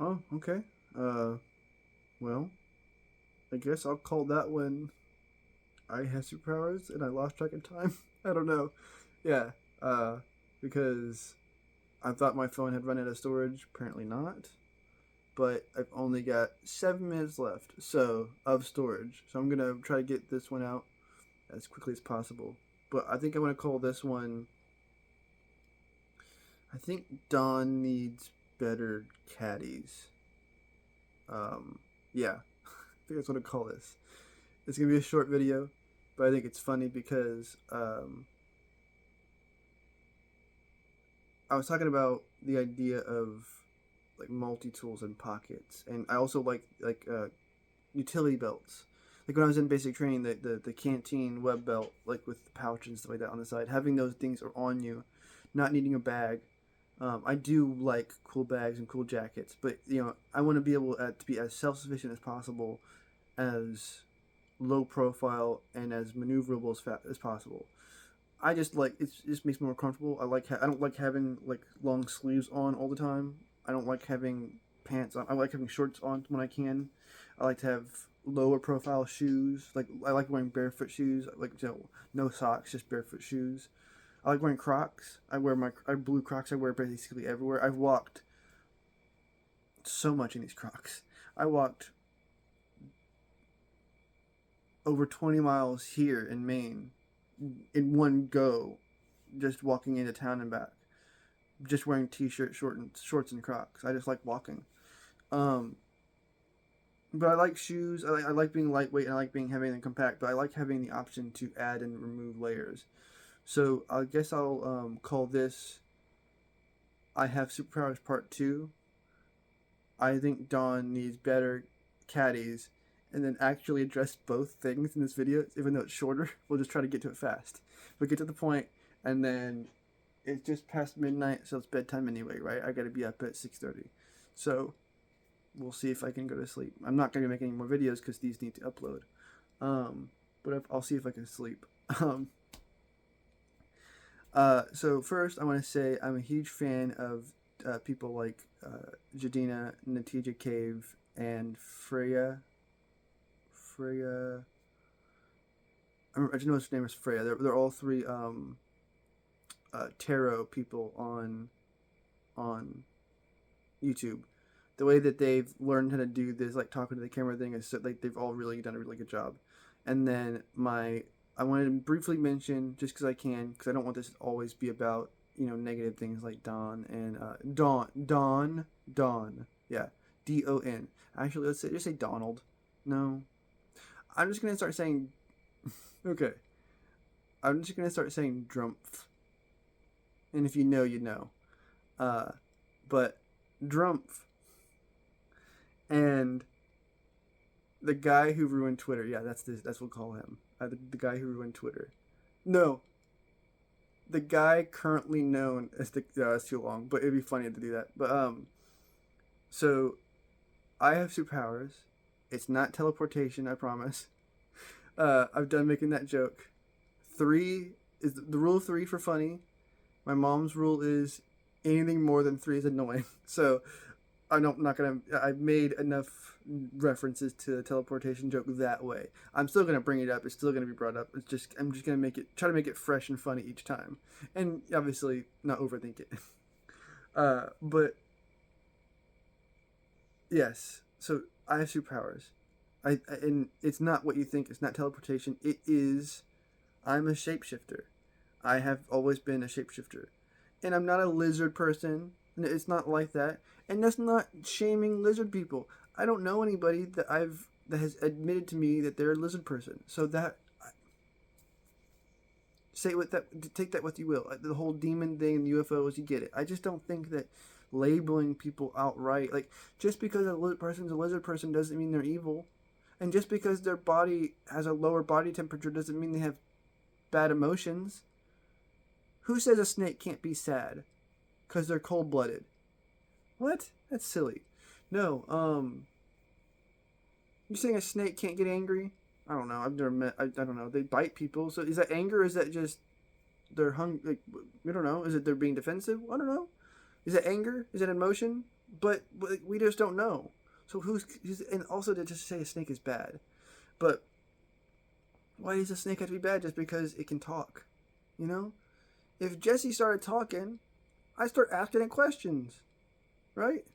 Oh, okay. Uh, well, I guess I'll call that one I have superpowers and I lost track of time. I don't know. Yeah, uh, because I thought my phone had run out of storage. Apparently not. But I've only got 7 minutes left, so of storage. So I'm gonna try to get this one out as quickly as possible. But I think I want to call this one. I think Dawn needs better caddies. Um, yeah, I think that's what I call this. It's gonna be a short video, but I think it's funny because I was talking about the idea of like multi tools and pockets, and I also like utility belts. Like when I was in basic training, the canteen web belt, like with the pouch and stuff like that on the side, having those things are on you, not needing a bag. I do like cool bags and cool jackets, but I want to be able to be as self sufficient as possible, as low profile and as maneuverable as possible. I just like it just makes me more comfortable. I don't like having like long sleeves on all the time. I don't like having pants on. I like having shorts on when I can. I like to have lower profile shoes. Like I like wearing barefoot shoes. Like no socks, just barefoot shoes. I like wearing Crocs. I blue Crocs. I wear basically everywhere. I've walked so much in these Crocs. I walked over 20 miles here in Maine in one go, just walking into town and back, just wearing t-shirt, shorts, and Crocs. I just like walking. Um, but I like shoes. I like being lightweight and I like being heavy and compact. But I like having the option to add and remove layers. So I guess I'll call this I Have Superpowers Part 2. I think Dawn needs better caddies, and then actually address both things in this video, even though it's shorter. We'll just try to get to it fast. We'll get to the point, and then it's just past midnight, so it's bedtime anyway, right? I gotta be up at 6:30. So we'll see if I can go to sleep. I'm not gonna make any more videos because these need to upload. But I'll see if I can sleep. So first, I want to say I'm a huge fan of people like Jadina, Natija Cave, and Freya. I just know his name is Freya. They're all three tarot people on YouTube. The way that they've learned how to do this, like talking to the camera thing, is so, like they've all really done a really good job. And then I wanted to briefly mention, just because I can, because I don't want this to always be about negative things like Dawn and Dawn, yeah, Don. Actually, just say Donald. No, I'm just gonna start saying. Okay, I'm just gonna start saying Drumpf, and if you know, you know. But Drumpf and the guy who ruined Twitter. Yeah, that's what we'll call him. The guy who ruined Twitter. No, the guy currently known as the. That's too long, but it'd be funny to do that. But so I have superpowers. It's not teleportation, I promise. I've done making that joke. 3 is the rule of 3 for funny. My mom's rule is anything more than 3 is annoying. So I'm not gonna. I've made enough references to the teleportation joke that way. I'm still gonna bring it up. It's still gonna be brought up. I'm just gonna try to make it fresh and funny each time, and obviously not overthink it. But yes. So I have superpowers. And it's not what you think. It's not teleportation. It is. I'm a shapeshifter. I have always been a shapeshifter, and I'm not a lizard person. It's not like that, and that's not shaming lizard people. I don't know anybody that has admitted to me that they're a lizard person. So that take that what you will. The whole demon thing and UFOs, you get it. I just don't think that labeling people outright, like just because a lizard person's a lizard person doesn't mean they're evil, and just because their body has a lower body temperature doesn't mean they have bad emotions. Who says a snake can't be sad because they're cold-blooded? What? That's silly. No, you saying a snake can't get angry? I don't know. I've never met. I don't know. They bite people. So is that anger? Or is that just they're hungry? Like, we don't know. Is it they're being defensive? I don't know. Is it anger? Is it emotion? but we just don't know. So and also to just say a snake is bad, but why does a snake have to be bad just because it can talk? You know, if Jessi started talking, I start asking it questions, right?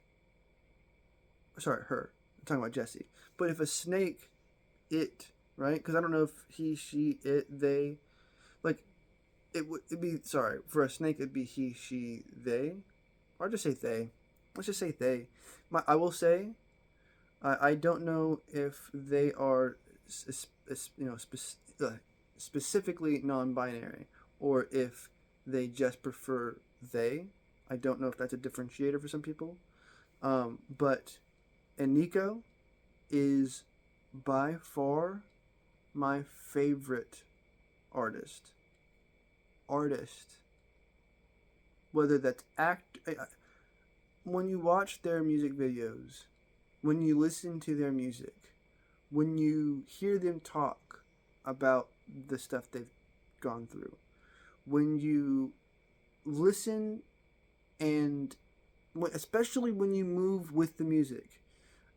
Sorry, her. I'm talking about Jessi. But if a snake, it, right? Because I don't know if he, she, it, they, like, it'd be, sorry, for a snake it'd be he, she, they. Or just say they. Let's just say they. I will say, I don't know if they are, specifically non-binary, or if they just prefer they. I don't know if that's a differentiator for some people. But Iniko is by far my favorite artist. Whether that's when you watch their music videos, when you listen to their music, when you hear them talk about the stuff they've gone through, when you listen and especially when you move with the music,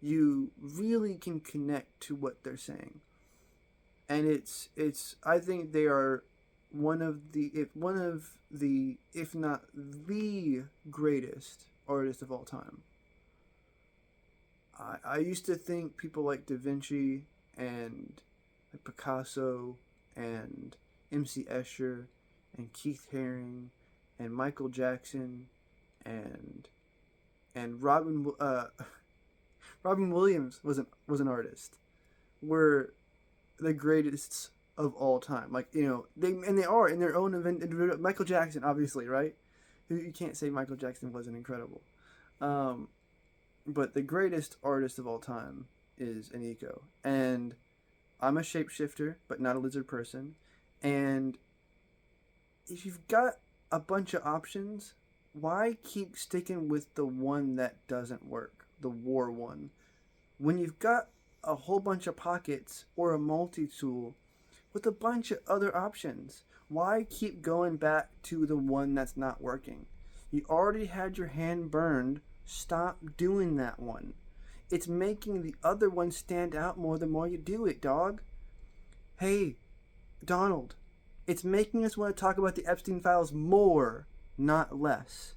you really can connect to what they're saying. And it's I think they are one of the if not the greatest artist of all time. I used to think people like Da Vinci and like Picasso and MC Escher and Keith Haring and Michael Jackson and Robin Robin Williams was an artist, were the greatest of all time. Like, they are in their own event. Michael Jackson, obviously, right? You can't say Michael Jackson wasn't incredible. But the greatest artist of all time is Iniko. And I'm a shapeshifter, but not a lizard person. And if you've got a bunch of options, why keep sticking with the one that doesn't work? The war one. When you've got a whole bunch of pockets or a multi-tool with a bunch of other options, why keep going back to the one that's not working? You already had your hand burned. Stop doing that one. It's making the other one stand out more the more you do it, dog. Hey, Donald, it's making us want to talk about the Epstein files more, not less.